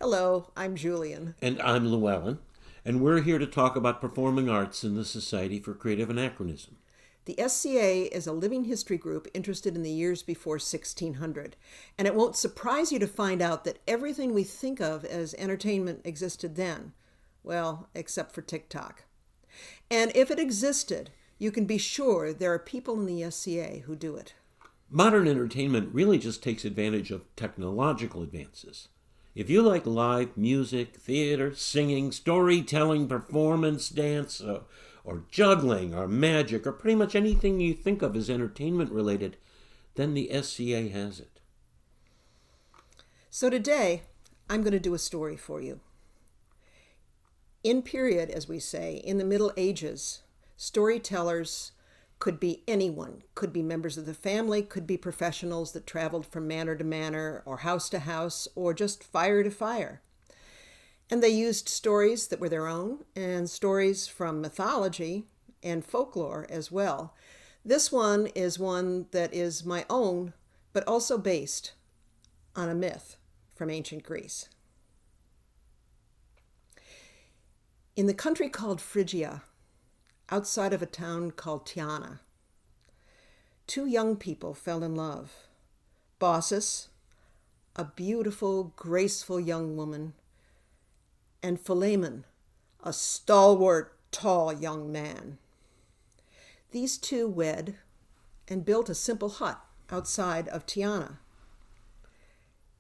Hello, I'm Juliane. And I'm Llywelyn, and we're here to talk about performing arts in the Society for Creative Anachronism. The SCA is a living history group interested in the years before 1600, and it won't surprise you to find out that everything we think of as entertainment existed then. Well, except for TikTok. And if it existed, you can be sure there are people in the SCA who do it. Modern entertainment really just takes advantage of technological advances. If you like live music, theater, singing, storytelling, performance, dance, or juggling, or magic, or pretty much anything you think of as entertainment related, then the SCA has it. So today, I'm going to do a story for you. In period, as we say, in the Middle Ages, storytellers could be anyone, could be members of the family, could be professionals that traveled from manor to manor or house to house or just fire to fire. And they used stories that were their own and stories from mythology and folklore as well. This one is one that is my own, but also based on a myth from ancient Greece. In the country called Phrygia, outside of a town called Tyana, two young people fell in love. Baucis, a beautiful, graceful young woman, and Philemon, a stalwart, tall young man. These two wed and built a simple hut outside of Tyana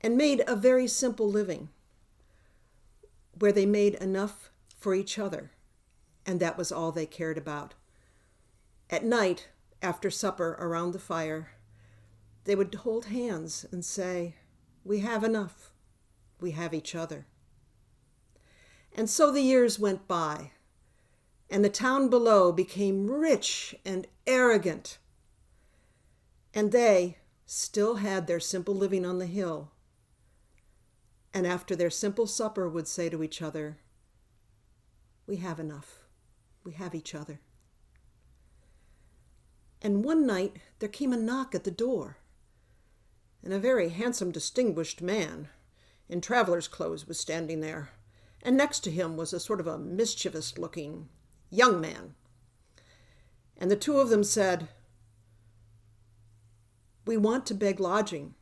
and made a very simple living where they made enough for each other, and that was all they cared about. At night, after supper around the fire, they would hold hands and say, "We have enough. We have each other." And so the years went by, and the town below became rich and arrogant. And they still had their simple living on the hill. And after their simple supper would say to each other, "We have enough. We have each other." And one night there came a knock at the door, and a very handsome, distinguished man in traveler's clothes was standing there, and next to him was a sort of a mischievous-looking young man. And the two of them said, "We want to beg lodging.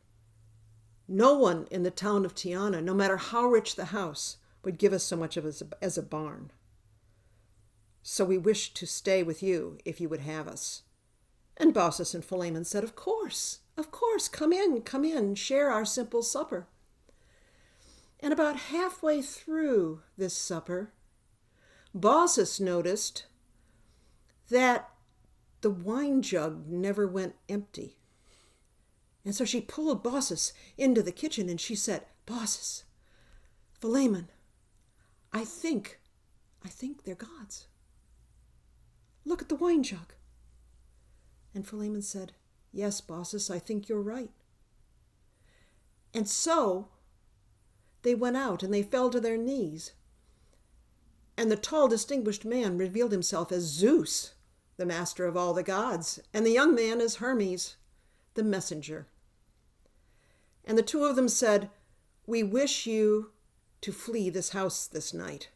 No one in the town of Tyana, no matter how rich the house, would give us so much as a barn. So we wish to stay with you if you would have us." And Baucis and Philemon said, of course, come in, share our simple supper." And about halfway through this supper, Baucis noticed that the wine jug never went empty. And so she pulled Baucis into the kitchen and she said, "Baucis, Philemon, I think they're gods. Look at the wine jug." And Philemon said, "Yes, Baucis, I think you're right." And so they went out and they fell to their knees. And the tall, distinguished man revealed himself as Zeus, the master of all the gods, and the young man as Hermes, the messenger. And the two of them said, "We wish you to flee this house this night,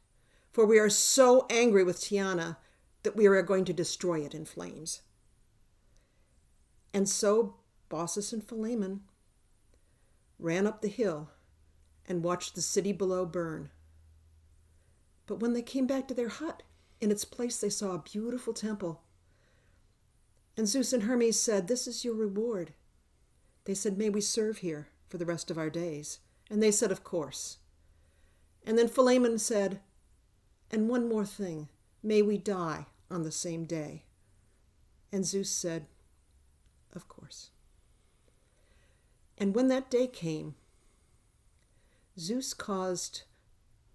for we are so angry with Tyana that we are going to destroy it in flames." And so Baucis and Philemon ran up the hill and watched the city below burn. But when they came back to their hut, in its place they saw a beautiful temple. And Zeus and Hermes said, "This is your reward." They said, "May we serve here for the rest of our days?" And they said, "Of course." And then Philemon said, "And one more thing, may we die on the same day?" And Zeus said, "Of course." And when that day came, Zeus caused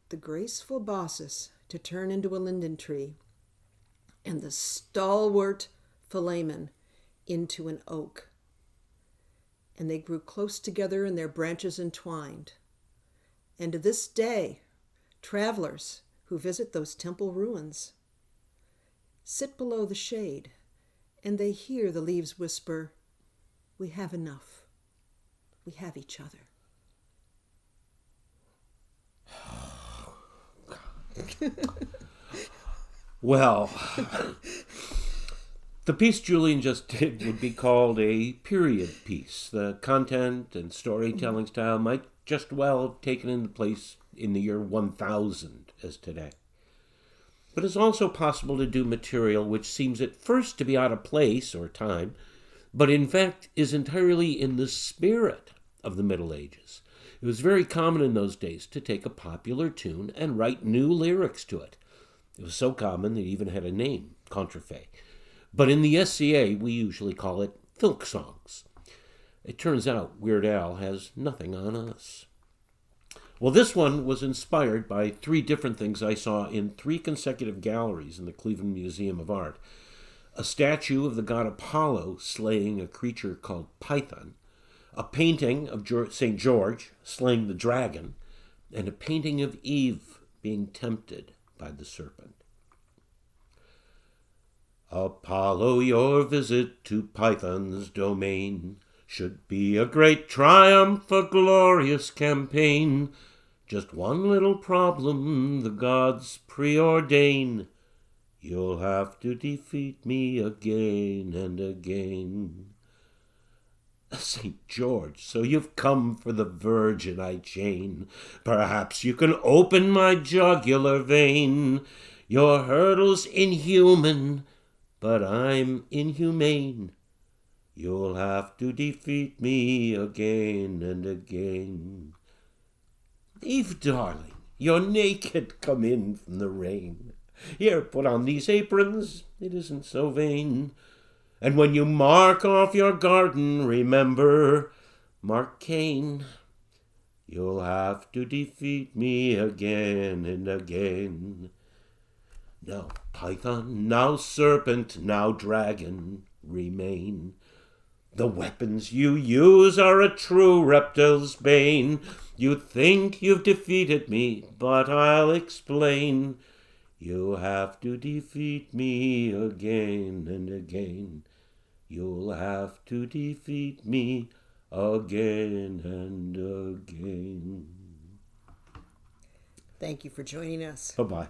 the graceful Baucis to turn into a linden tree, and the stalwart Philemon into an oak. And they grew close together and their branches entwined. And to this day, travelers who visit those temple ruins sit below the shade, and they hear the leaves whisper, "We have enough. We have each other." Well, the piece Julian just did would be called a period piece. The content and storytelling style might just well have taken place in the year 1000 as today. But it's also possible to do material which seems at first to be out of place or time, but in fact is entirely in the spirit of the Middle Ages. It was very common in those days to take a popular tune and write new lyrics to it. It was so common that it even had a name, contrefait. But in the SCA, we usually call it folk songs. It turns out Weird Al has nothing on us. Well, this one was inspired by 3 different things I saw in 3 consecutive galleries in the Cleveland Museum of Art. A statue of the god Apollo slaying a creature called Python, a painting of St. George slaying the dragon, and a painting of Eve being tempted by the serpent. Apollo, your visit to Python's domain should be a great triumph, a glorious campaign. Just one little problem the gods preordain. You'll have to defeat me again and again. St. George, so you've come for the virgin I chain. Perhaps you can open my jugular vein. Your hurdle's inhuman, but I'm inhumane. You'll have to defeat me again and again. Eve, darling, you're naked, come in from the rain. Here, put on these aprons, it isn't so vain. And when you mark off your garden, remember, mark Cain. You'll have to defeat me again and again. Now Python, now serpent, now dragon remain. The weapons you use are a true reptile's bane. You think you've defeated me, but I'll explain. You'll have to defeat me again and again. You'll have to defeat me again and again. Thank you for joining us. Bye-bye.